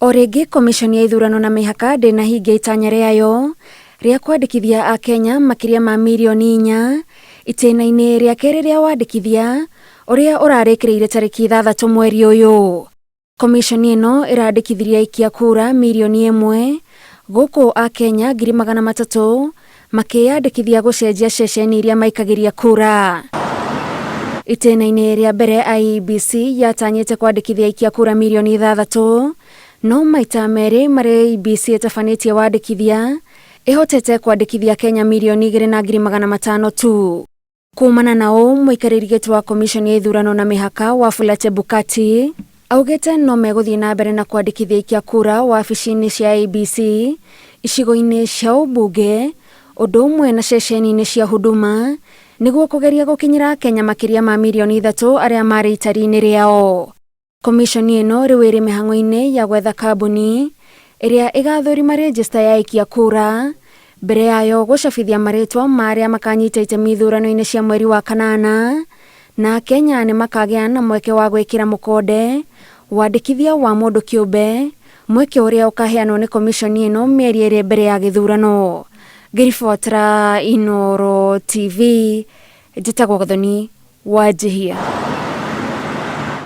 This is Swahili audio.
O rĩngĩ komishoni ya ithurano na mĩhaka ndĩnahingia itanya rĩayo rĩa kwandĩkithia Akenya makĩria ma mirioni 4 itĩna-inĩ rĩa kerĩ rĩa wandĩkithia ũrĩa ũrarĩkĩrĩire tarĩki 6 mweri ũyũ. Komishoni ĩno ĩrandĩkithirie aikia kura mirioni 1 gũkũ Akenya 300,000 makĩyandĩkithia gũcenjia ceceni iria maikagĩria kura. Itĩna-inĩ rĩa mbere IEBC yatanyĩte kwandĩkithia aikia kura mirioni 6, no maita merĩ marĩa IEBC ĩtabanĩtie wandĩkithia ĩhotete kwandĩkithia Kenya mirioni 2,500,000 tu. Kumana na ũũ, mũikarĩri gĩtĩ wa komishoni ya ithurano na mĩhaka Wafula Chebukati augĩte no megũthiĩ na mbere na kwandĩkithia aikia kura wabici-inĩ cia IEBC icigo-inĩ cia ũmbunge ũndũ ũmwe na ceceni-inĩ cia Huduma nĩguo kũgeria gũkinyĩra Kenya makĩria ma mirioni 3 arĩa marĩ itari-inĩ rĩao. Komishoni ĩno rĩu ĩrĩ mĩhang'o-inĩ ya gwetha kambuni ĩrĩa ĩgathũrima rĩnjĩsta ya aikia kura mbere yayo gũcabithia marĩtwa marĩa makanyita itemi ithurano-inĩ cia mweri wa kanana, na Kenya nĩ makagĩa na mweke wa gwĩkĩra mũkonde wandĩkithia wa mũndũ kĩũmbe, mweke ũrĩa ũkaheanwo nĩ komishoni ĩno mĩeri ĩrĩ mbere ya gĩthurano. Ngĩribotera Inooro TV, njĩtagwo Gathoni Wanjihia.